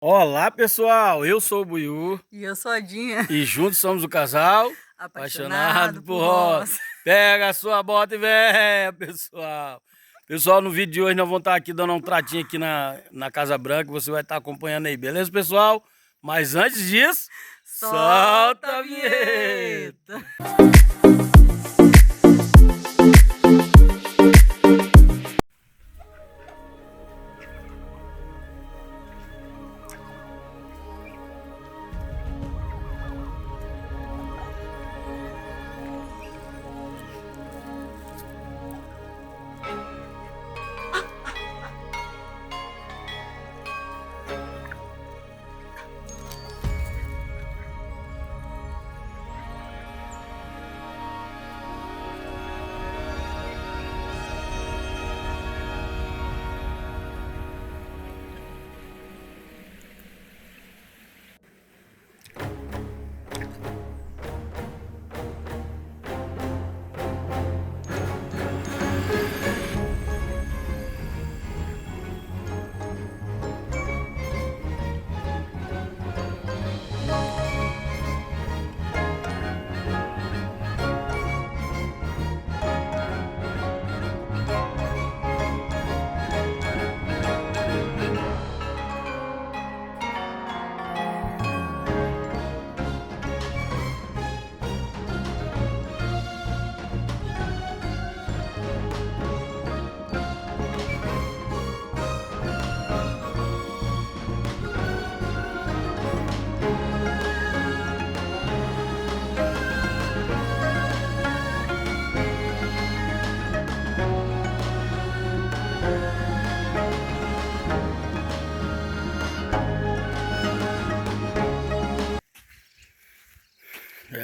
Olá, pessoal. Eu sou o Buiú E eu sou a Dinha, e juntos somos o casal apaixonado apaixonado por por roça. roça. Pega a sua bota e vem, pessoal. Pessoal, no vídeo de hoje nós vamos estar aqui dando um tratinho aqui na Casa Branca. Você vai estar acompanhando aí, beleza, pessoal? Mas antes disso, Solta solta a a vinheta. vinheta!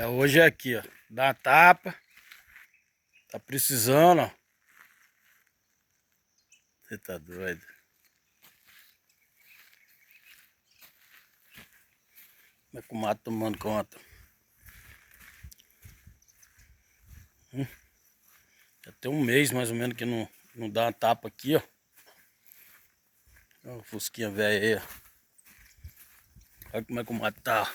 Hoje é aqui, ó. Dá uma tapa. Tá precisando, ó. Você tá doido. Como é que o mato tomando conta? Já tem um mês mais ou menos que não dá uma tapa aqui, ó. Olha o fusquinha velho aí, ó. Olha como é que o mato tá.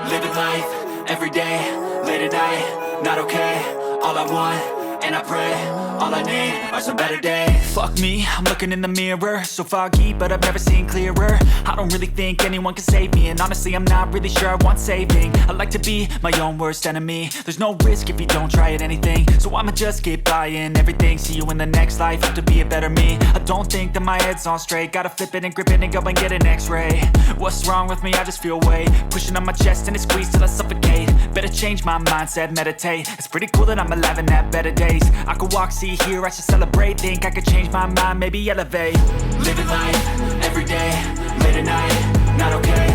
Living life, every day, late at night, not okay. All I want, and I pray, all I need are some better days. Fuck me, I'm looking in the mirror, so foggy, but I've never seen clearer. I don't really think anyone can save me, and honestly I'm not really sure I want saving. I like to be my own worst enemy. There's no risk if you don't try at anything, so I'ma just keep buying everything. See you in the next life, have to be a better me. I don't think that my head's on straight, gotta flip it and grip it and go and get an x-ray. What's wrong with me? I just feel weight pushing on my chest and it squeezes till I suffocate. Better change my mindset, meditate. It's pretty cool that I'm alive and have better days. I could walk, see, hear, I should celebrate. Think I could change my mind, maybe elevate. Living life, every day, late at night, not okay.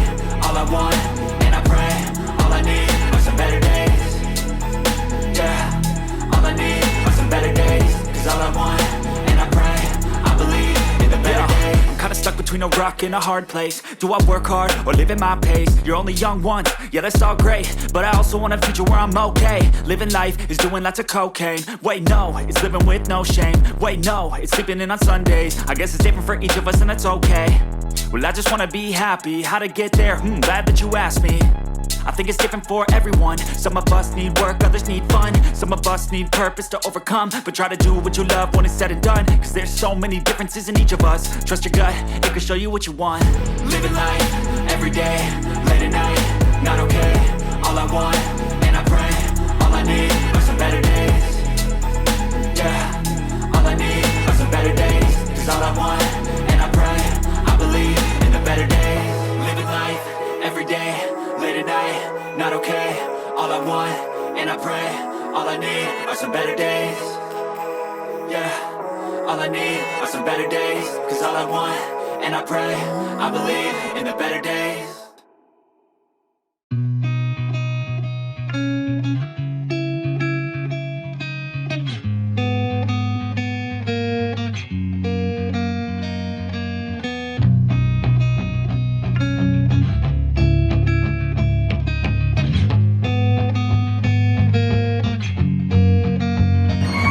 All I want, and I pray, all I need are some better days. Yeah, all I need are some better days. Cause all I want, and I pray, I believe in the better days. I'm kinda stuck between a rock and a hard place. Do I work hard or live at my pace? You're only young once, yeah that's all great, but I also want a future where I'm okay. Living life is doing lots of cocaine. Wait no, it's living with no shame. Wait no, it's sleeping in on Sundays. I guess it's different for each of us and that's okay. Well I just wanna be happy, how to get there? Glad that you asked me. I think it's different for everyone. Some of us need work, others need fun. Some of us need purpose to overcome. But try to do what you love when it's said and done. Cause there's so many differences in each of us. Trust your gut, it can show you what you want. Living life, every day, late at night, not okay. All I want, and I pray, all I need are some better days. Yeah, all I need are some better days. Cause all I want, and I pray, I believe in the better days. Living life, every day, late at night, not okay. All I want, and I pray, all I need are some better days. Yeah, all I need are some better days. Cause all I want, and I pray, I believe in the better days.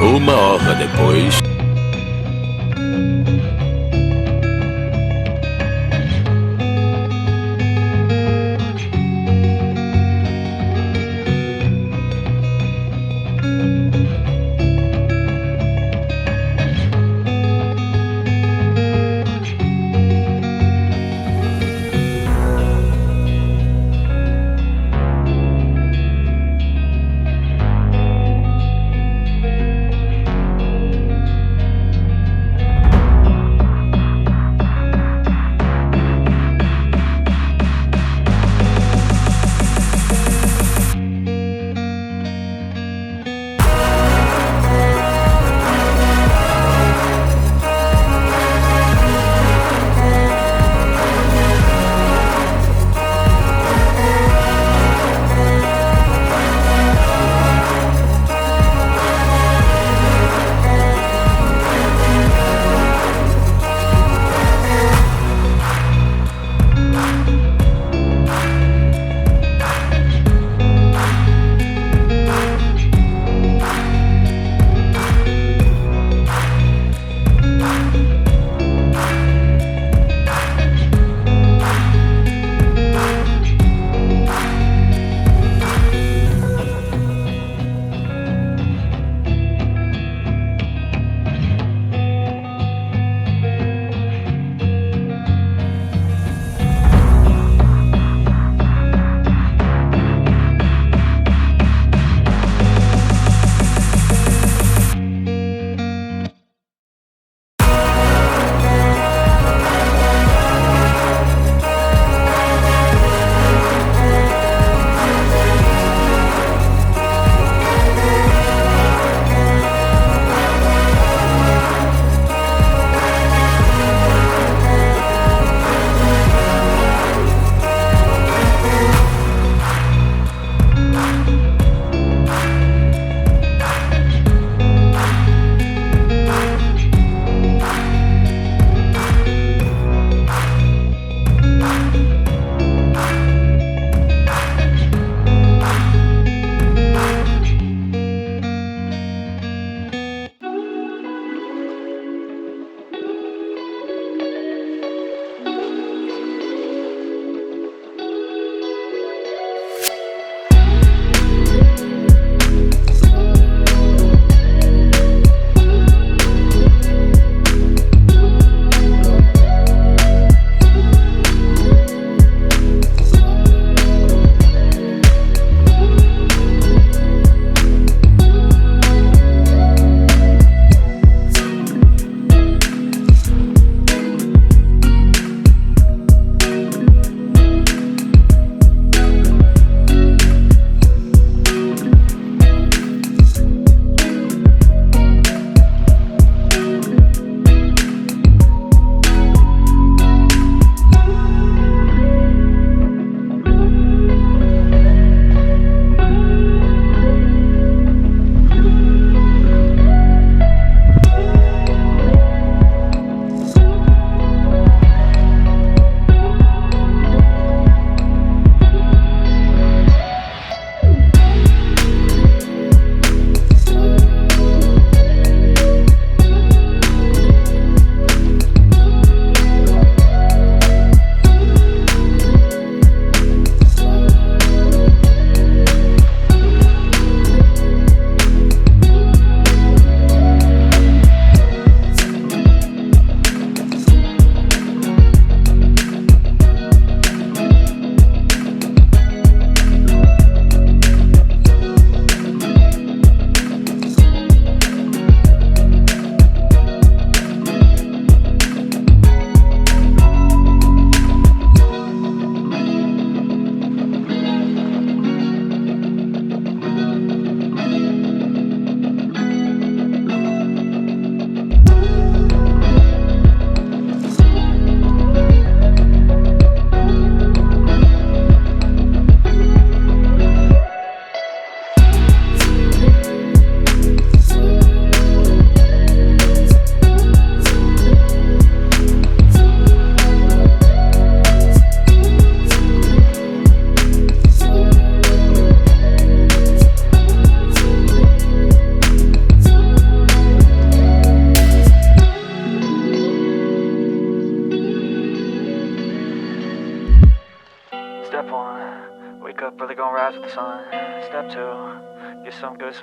Uma hora depois.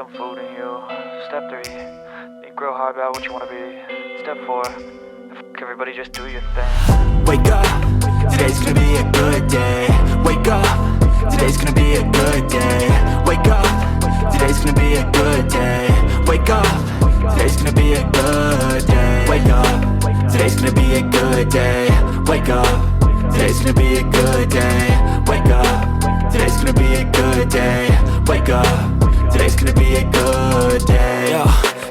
some food in you. Step 3, think real hard about what you wanna be. Step 4, everybody just do your thing. Wake up, today's gonna be a good day. Wake up, today's gonna be a good day. Wake up, today's gonna be a good day. Wake up, today's gonna be a good day. Wake up, today's gonna be a good day. Wake up, today's gonna be a good day. Wake up, today's gonna be a good day. Wake up, today's gonna be a good day. Yo,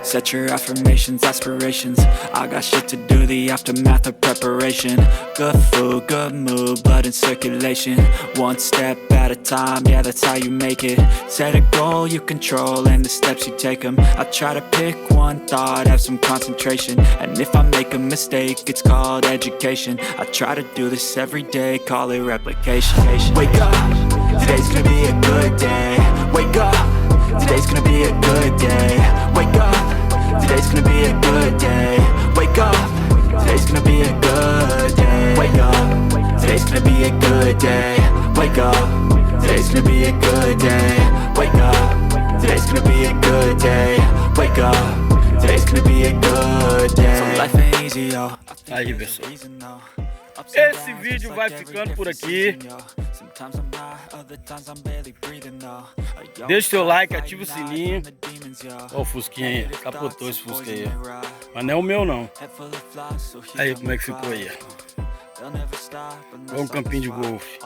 set your affirmations, aspirations. I got shit to do, the aftermath of preparation. Good food, good mood, blood in circulation. One step at a time, yeah, that's how you make it. Set a goal you control and the steps you take them. I try to pick one thought, have some concentration. And if I make a mistake, it's called education. I try to do this every day, call it replication. Wake up, today's gonna be a good day. Wake up, today's gonna be a good day. Wake up, today's gonna be a good day. Wake up, today's gonna be a good day. Wake up, today's gonna be a good day. Wake up, today's gonna be a good day. Wake up, today's gonna be a good day. Wake up, today's gonna be a good day. So life ain't easy, yo. Aí, pessoal. Esse vídeo vai ficando por aqui. Deixa o seu like, ativa o sininho. Ó o Fusquinha aí, capotou esse Fusca aí. Mas não é o meu não. Aí como é que ficou aí? É um campinho de golfe.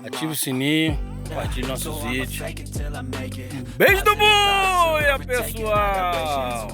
Ativa o sininho, compartilhe nossos vídeos. Beijo do Buia, pessoal!